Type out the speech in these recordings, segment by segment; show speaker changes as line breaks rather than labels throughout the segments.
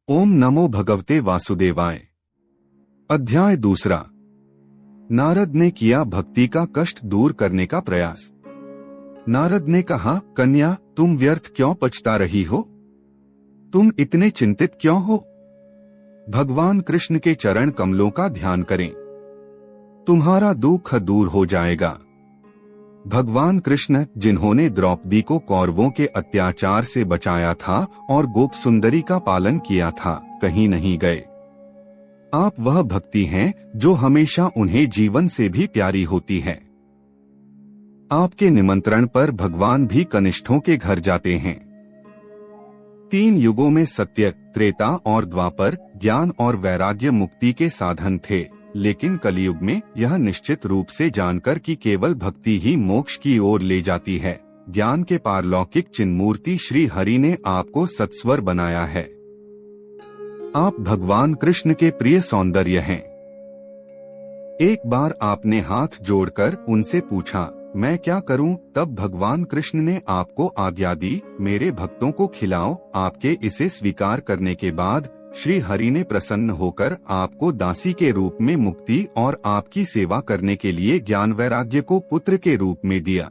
ओम नमो भगवते वासुदेवाय। अध्याय दूसरा। नारद ने किया भक्ति का कष्ट दूर करने का प्रयास। नारद ने कहा, कन्या, तुम व्यर्थ क्यों पछता रही हो? तुम इतने चिंतित क्यों हो? भगवान कृष्ण के चरण कमलों का ध्यान करें, तुम्हारा दुख दूर हो जाएगा। भगवान कृष्ण, जिन्होंने द्रौपदी को कौरवों के अत्याचार से बचाया था और गोप सुंदरी का पालन किया था, कहीं नहीं गए। आप वह भक्ति हैं जो हमेशा उन्हें जीवन से भी प्यारी होती है। आपके निमंत्रण पर भगवान भी कनिष्ठों के घर जाते हैं। 3 युगों में सत्य, त्रेता और द्वापर ज्ञान और वैराग्य मुक्ति के साधन थे, लेकिन कलयुग में यह निश्चित रूप से जानकर कि केवल भक्ति ही मोक्ष की ओर ले जाती है, ज्ञान के पारलौकिक चिन्मूर्ति श्री हरि ने आपको सत्स्वर बनाया है। आप भगवान कृष्ण के प्रिय सौंदर्य हैं। एक बार आपने हाथ जोड़कर उनसे पूछा, मैं क्या करूं? तब भगवान कृष्ण ने आपको आज्ञा दी, मेरे भक्तों को खिलाओ। आपके इसे स्वीकार करने के बाद श्री हरि ने प्रसन्न होकर आपको दासी के रूप में मुक्ति और आपकी सेवा करने के लिए ज्ञान वैराग्य को पुत्र के रूप में दिया।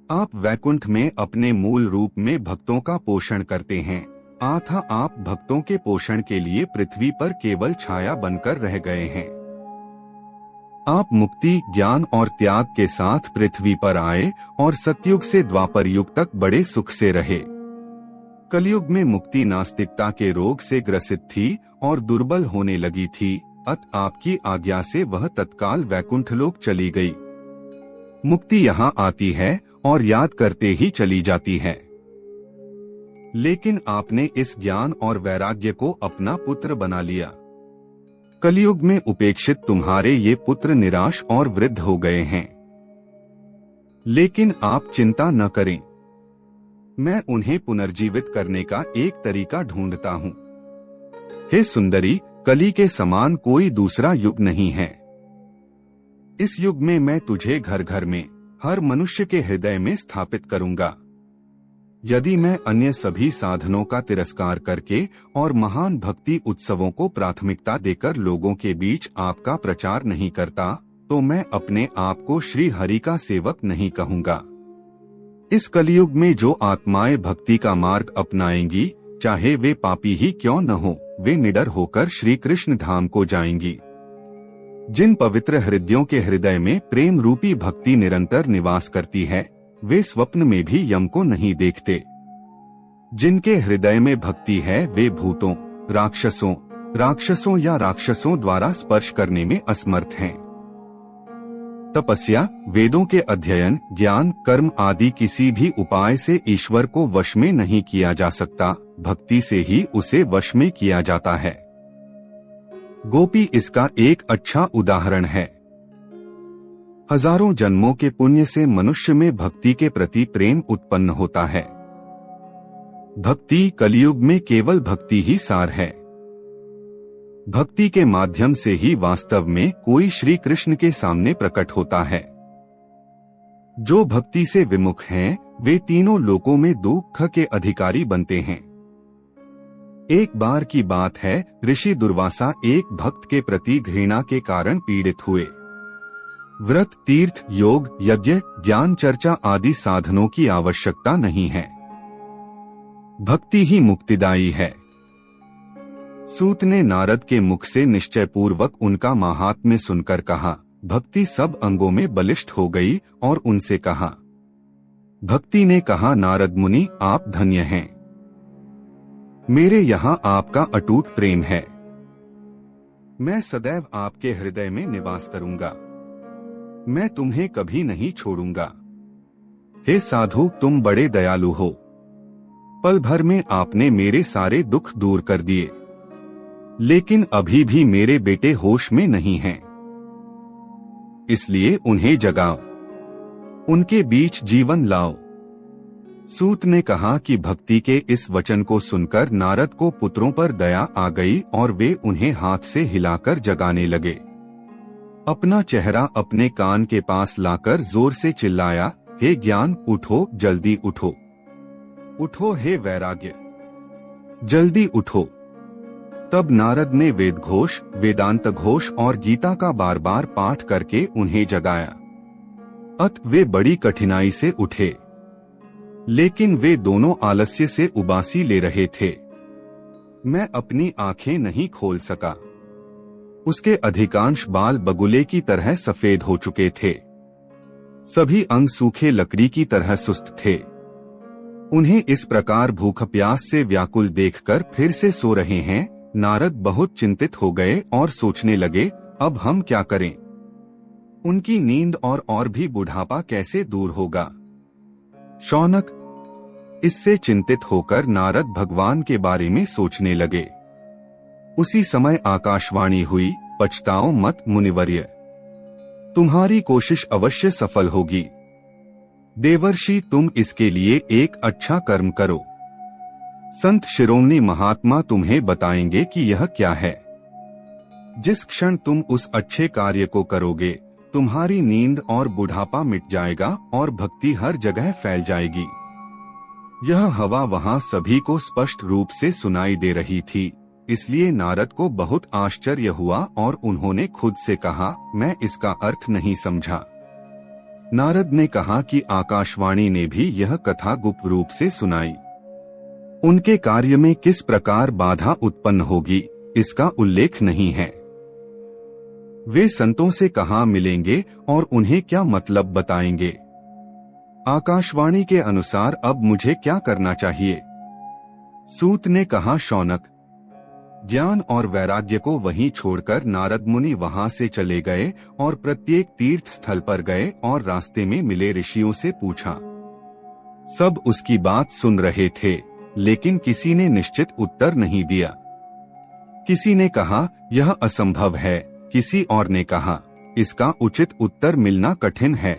आप वैकुंठ में अपने मूल रूप में भक्तों का पोषण करते हैं, अतः आप भक्तों के पोषण के लिए पृथ्वी पर केवल छाया बनकर रह गए हैं। आप मुक्ति, ज्ञान और त्याग के साथ पृथ्वी पर आए और सतयुग से द्वापर युग तक बड़े सुख से रहे। कलयुग में मुक्ति नास्तिकता के रोग से ग्रसित थी और दुर्बल होने लगी थी, अतः आपकी आज्ञा से वह तत्काल वैकुंठ लोक चली गई। मुक्ति यहाँ आती है और याद करते ही चली जाती है। लेकिन आपने इस ज्ञान और वैराग्य को अपना पुत्र बना लिया। कलयुग में उपेक्षित तुम्हारे ये पुत्र निराश और वृद्ध हो गए हैं। लेकिन आप चिंता न करें, मैं उन्हें पुनर्जीवित करने का एक तरीका ढूंढता हूँ। हे सुंदरी, कली के समान कोई दूसरा युग नहीं है। इस युग में मैं तुझे घर घर में, हर मनुष्य के हृदय में स्थापित करूंगा। यदि मैं अन्य सभी साधनों का तिरस्कार करके और महान भक्ति उत्सवों को प्राथमिकता देकर लोगों के बीच आपका प्रचार नहीं करता, तो मैं अपने आप को श्री हरि का सेवक नहीं कहूँगा। इस कलयुग में जो आत्माएं भक्ति का मार्ग अपनाएंगी, चाहे वे पापी ही क्यों न हो, वे निडर होकर श्री कृष्ण धाम को जाएंगी। जिन पवित्र हृदयों के हृदय में प्रेम रूपी भक्ति निरंतर निवास करती है, वे स्वप्न में भी यम को नहीं देखते। जिनके हृदय में भक्ति है, वे भूतों, राक्षसों या राक्षसों द्वारा स्पर्श करने में असमर्थ हैं। तपस्या, वेदों के अध्ययन, ज्ञान, कर्म आदि किसी भी उपाय से ईश्वर को वश में नहीं किया जा सकता, भक्ति से ही उसे वश में किया जाता है। गोपी इसका एक अच्छा उदाहरण है। हजारों जन्मों के पुण्य से मनुष्य में भक्ति के प्रति प्रेम उत्पन्न होता है। भक्ति कलयुग में केवल भक्ति ही सार है। भक्ति के माध्यम से ही वास्तव में कोई श्री कृष्ण के सामने प्रकट होता है। जो भक्ति से विमुख हैं, वे तीनों लोकों में दुख के अधिकारी बनते हैं। एक बार की बात है, ऋषि दुर्वासा एक भक्त के प्रति घृणा के कारण पीड़ित हुए। व्रत, तीर्थ, योग, यज्ञ, ज्ञान चर्चा आदि साधनों की आवश्यकता नहीं है। भक्ति ही मुक्तिदायी है। सूत ने नारद के मुख से निश्चय पूर्वक उनका माहात्म्य सुनकर कहा, भक्ति सब अंगों में बलिष्ठ हो गई और उनसे कहा। भक्ति ने कहा, नारद मुनि, आप धन्य हैं। मेरे यहाँ आपका अटूट प्रेम है। मैं सदैव आपके हृदय में निवास करूंगा। मैं तुम्हें कभी नहीं छोड़ूंगा। हे साधु, तुम बड़े दयालु हो। पल भर में आपने मेरे सारे दुख दूर कर दिए। लेकिन अभी भी मेरे बेटे होश में नहीं हैं। इसलिए उन्हें जगाओ, उनके बीच जीवन लाओ। सूत ने कहा कि भक्ति के इस वचन को सुनकर नारद को पुत्रों पर दया आ गई और वे उन्हें हाथ से हिलाकर जगाने लगे। अपना चेहरा अपने कान के पास लाकर जोर से चिल्लाया, हे ज्ञान, उठो, जल्दी उठो। उठो हे वैराग्य, जल्दी उठो। तब नारद ने वेद घोष, वेदांत घोष और गीता का बार बार पाठ करके उन्हें जगाया। अत वे बड़ी कठिनाई से उठे, लेकिन वे दोनों आलस्य से उबासी ले रहे थे। मैं अपनी आंखें नहीं खोल सका। उसके अधिकांश बाल बगुले की तरह सफेद हो चुके थे। सभी अंग सूखे लकड़ी की तरह सुस्त थे। उन्हें इस प्रकार भूख प्यास से व्याकुल देखकर फिर से सो रहे हैं। नारद बहुत चिंतित हो गए और सोचने लगे, अब हम क्या करें? उनकी नींद और भी बुढ़ापा कैसे दूर होगा? शौनक, इससे चिंतित होकर नारद भगवान के बारे में सोचने लगे। उसी समय आकाशवाणी हुई, पछताओ मत मुनिवर्य, तुम्हारी कोशिश अवश्य सफल होगी। देवर्षि, तुम इसके लिए एक अच्छा कर्म करो। संत शिरोमणि महात्मा तुम्हें बताएंगे कि यह क्या है। जिस क्षण तुम उस अच्छे कार्य को करोगे, तुम्हारी नींद और बुढ़ापा मिट जाएगा और भक्ति हर जगह फैल जाएगी। यह हवा वहां सभी को स्पष्ट रूप से सुनाई दे रही थी, इसलिए नारद को बहुत आश्चर्य हुआ और उन्होंने खुद से कहा, मैं इसका अर्थ नहीं समझा। नारद ने कहा कि आकाशवाणी ने भी यह कथा गुप्त रूप से सुनाई। उनके कार्य में किस प्रकार बाधा उत्पन्न होगी, इसका उल्लेख नहीं है। वे संतों से कहाँ मिलेंगे और उन्हें क्या मतलब बताएंगे? आकाशवाणी के अनुसार अब मुझे क्या करना चाहिए? सूत ने कहा, शौनक, ज्ञान और वैराग्य को वहीं छोड़कर नारद मुनि वहां से चले गए और प्रत्येक तीर्थ स्थल पर गए और रास्ते में मिले ऋषियों से पूछा। सब उसकी बात सुन रहे थे, लेकिन किसी ने निश्चित उत्तर नहीं दिया। किसी ने कहा, यह असंभव है। किसी और ने कहा, इसका उचित उत्तर मिलना कठिन है।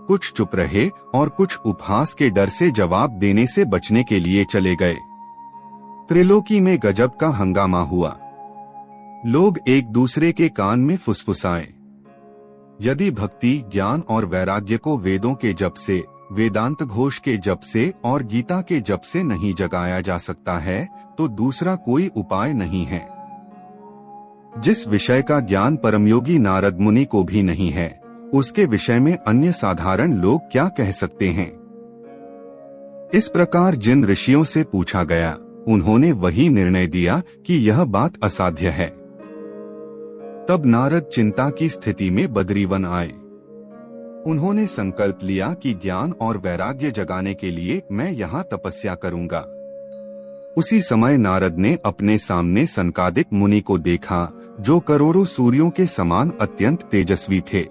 कुछ चुप रहे और कुछ उपहास के डर से जवाब देने से बचने के लिए चले गए। त्रिलोकी में गजब का हंगामा हुआ। लोग एक दूसरे के कान में फुसफुसाए। यदि भक्ति, ज्ञान और वैराग्य को वेदों के जप से, वेदांत घोष के जप से और गीता के जप से नहीं जगाया जा सकता है, तो दूसरा कोई उपाय नहीं है। जिस विषय का ज्ञान परमयोगी नारद मुनि को भी नहीं है, उसके विषय में अन्य साधारण लोग क्या कह सकते हैं? इस प्रकार जिन ऋषियों से पूछा गया, उन्होंने वही निर्णय दिया कि यह बात असाध्य है। तब नारद चिंता की स्थिति में बद्रीवन आए। उन्होंने संकल्प लिया कि ज्ञान और वैराग्य जगाने के लिए मैं यहाँ तपस्या करूंगा। उसी समय नारद ने अपने सामने सनकादिक मुनि को देखा, जो करोड़ों सूर्यों के समान अत्यंत तेजस्वी थे।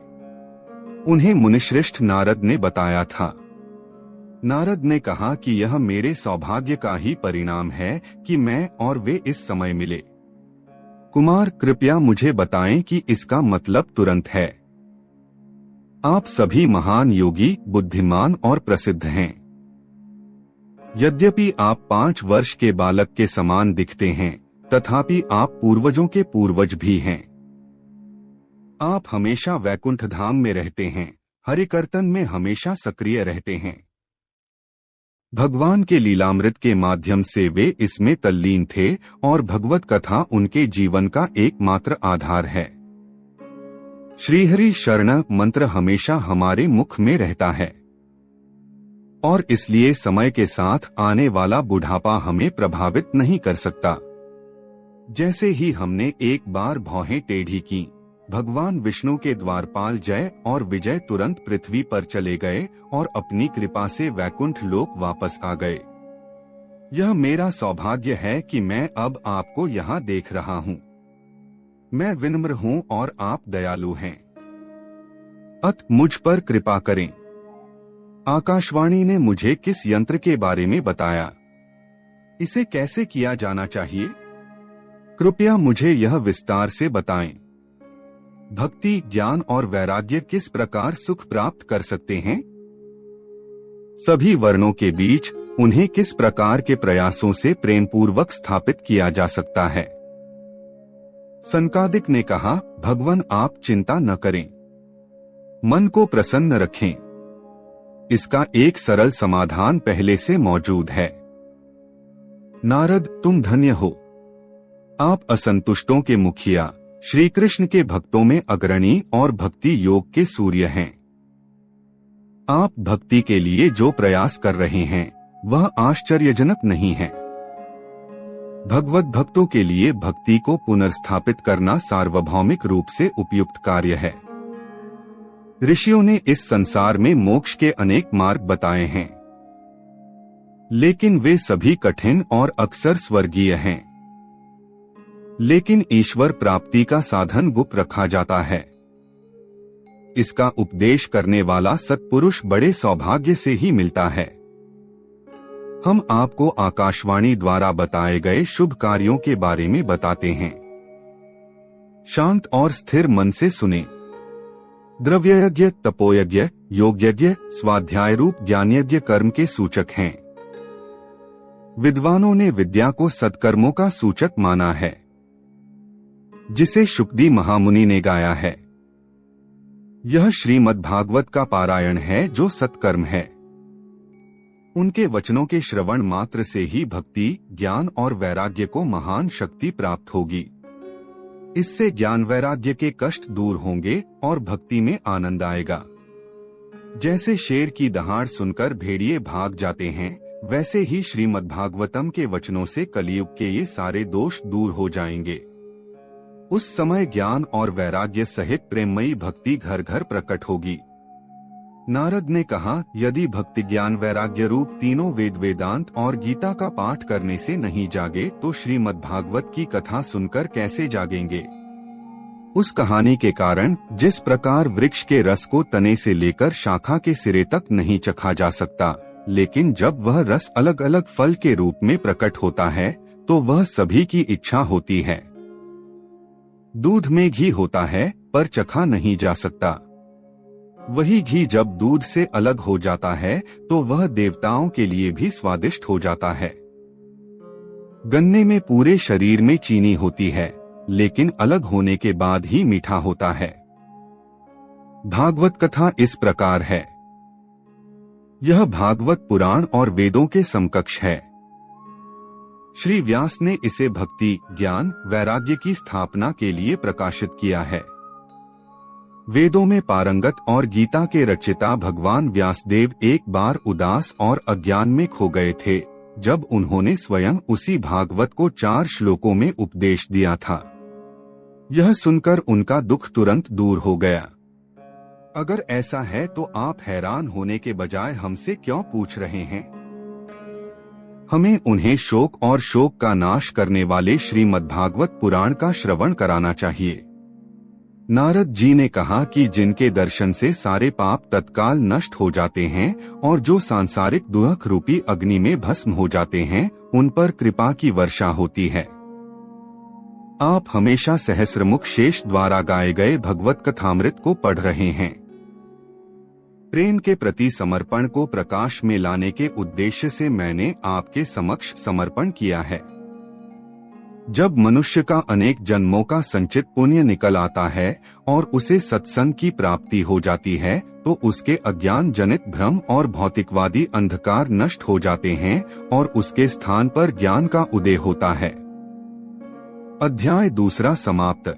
उन्हें मुनिश्रेष्ठ नारद ने बताया था। नारद ने कहा कि यह मेरे सौभाग्य का ही परिणाम है कि मैं और वे इस समय मिले। कुमार, कृपया मुझे बताएं कि इसका मतलब तुरंत है। आप सभी महान योगी, बुद्धिमान और प्रसिद्ध हैं। यद्यपि आप 5 वर्ष के बालक के समान दिखते हैं, तथापि आप पूर्वजों के पूर्वज भी हैं। आप हमेशा वैकुंठ धाम में रहते हैं, हरिकीर्तन में हमेशा सक्रिय रहते हैं। भगवान के लीलामृत के माध्यम से वे इसमें तल्लीन थे और भगवत कथा उनके जीवन का एकमात्र आधार है। श्रीहरि शरण मंत्र हमेशा हमारे मुख में रहता है और इसलिए समय के साथ आने वाला बुढ़ापा हमें प्रभावित नहीं कर सकता। जैसे ही हमने एक बार भौहें टेढ़ी की, भगवान विष्णु के द्वारपाल जय और विजय तुरंत पृथ्वी पर चले गए और अपनी कृपा से वैकुंठ लोक वापस आ गए। यह मेरा सौभाग्य है कि मैं अब आपको यहाँ देख रहा हूँ। मैं विनम्र हूँ और आप दयालु हैं। अत मुझ पर कृपा करें। आकाशवाणी ने मुझे किस यंत्र के बारे में बताया? इसे कैसे किया जाना चाहिए? कृपया मुझे यह विस्तार से बताएं। भक्ति, ज्ञान और वैराग्य किस प्रकार सुख प्राप्त कर सकते हैं? सभी वर्णों के बीच उन्हें किस प्रकार के प्रयासों से प्रेम पूर्वक स्थापित किया जा सकता है? सनकादिक ने कहा, भगवान आप चिंता न करें, मन को प्रसन्न रखें। इसका एक सरल समाधान पहले से मौजूद है। नारद, तुम धन्य हो। आप असंतुष्टों के मुखिया, श्री कृष्ण के भक्तों में अग्रणी और भक्ति योग के सूर्य हैं। आप भक्ति के लिए जो प्रयास कर रहे हैं वह आश्चर्यजनक नहीं है। भगवत भक्तों के लिए भक्ति को पुनर्स्थापित करना सार्वभौमिक रूप से उपयुक्त कार्य है। ऋषियों ने इस संसार में मोक्ष के अनेक मार्ग बताए हैं, लेकिन वे सभी कठिन और अक्सर स्वर्गीय हैं। लेकिन ईश्वर प्राप्ति का साधन गुप्त रखा जाता है। इसका उपदेश करने वाला सत्पुरुष बड़े सौभाग्य से ही मिलता है। हम आपको आकाशवाणी द्वारा बताए गए शुभ कार्यों के बारे में बताते हैं। शांत और स्थिर मन से सुने। द्रव्ययज्ञ, तपोयज्ञ, योगयज्ञ, स्वाध्याय रूप ज्ञानयज्ञ कर्म के सूचक हैं। विद्वानों ने विद्या को सत्कर्मों का सूचक माना है, जिसे शुकदी महामुनि ने गाया है। यह श्रीमद् भागवत का पारायण है जो सत्कर्म है। उनके वचनों के श्रवण मात्र से ही भक्ति, ज्ञान और वैराग्य को महान शक्ति प्राप्त होगी। इससे ज्ञान वैराग्य के कष्ट दूर होंगे और भक्ति में आनंद आएगा। जैसे शेर की दहाड़ सुनकर भेड़िए भाग जाते हैं, वैसे ही श्रीमद् भागवतम के वचनों से कलियुग के ये सारे दोष दूर हो जाएंगे। उस समय ज्ञान और वैराग्य सहित प्रेममयी भक्ति घर घर प्रकट होगी। नारद ने कहा, यदि भक्ति, ज्ञान, वैराग्य रूप तीनों वेद, वेदांत और गीता का पाठ करने से नहीं जागे तो श्रीमद् भागवत की कथा सुनकर कैसे जागेंगे। उस कहानी के कारण जिस प्रकार वृक्ष के रस को तने से लेकर शाखा के सिरे तक नहीं चखा जा सकता, लेकिन जब वह रस अलग अलग फल के रूप में प्रकट होता है तो वह सभी की इच्छा होती है। दूध में घी होता है पर चखा नहीं जा सकता। वही घी जब दूध से अलग हो जाता है तो वह देवताओं के लिए भी स्वादिष्ट हो जाता है। गन्ने में पूरे शरीर में चीनी होती है, लेकिन अलग होने के बाद ही मीठा होता है। भागवत कथा इस प्रकार है। यह भागवत पुराण और वेदों के समकक्ष है। श्री व्यास ने इसे भक्ति, ज्ञान, वैराग्य की स्थापना के लिए प्रकाशित किया है। वेदों में पारंगत और गीता के रचयिता भगवान व्यासदेव एक बार उदास और अज्ञान में खो गए थे, जब उन्होंने स्वयं उसी भागवत को 4 श्लोकों में उपदेश दिया था। यह सुनकर उनका दुख तुरंत दूर हो गया। अगर ऐसा है तो आप हैरान होने के बजाय हमसे क्यों पूछ रहे हैं? हमें उन्हें शोक और शोक का नाश करने वाले श्रीमद् भागवत पुराण का श्रवण कराना चाहिए। नारद जी ने कहा कि जिनके दर्शन से सारे पाप तत्काल नष्ट हो जाते हैं और जो सांसारिक दुख रूपी अग्नि में भस्म हो जाते हैं, उन पर कृपा की वर्षा होती है। आप हमेशा सहस्रमुख शेष द्वारा गाए गए भगवत कथामृत को पढ़ रहे हैं। प्रेम के प्रति समर्पण को प्रकाश में लाने के उद्देश्य से मैंने आपके समक्ष समर्पण किया है। जब मनुष्य का अनेक जन्मों का संचित पुण्य निकल आता है और उसे सत्संग की प्राप्ति हो जाती है, तो उसके अज्ञान जनित भ्रम और भौतिकवादी अंधकार नष्ट हो जाते हैं और उसके स्थान पर ज्ञान का उदय होता है। अध्याय 2 समाप्त।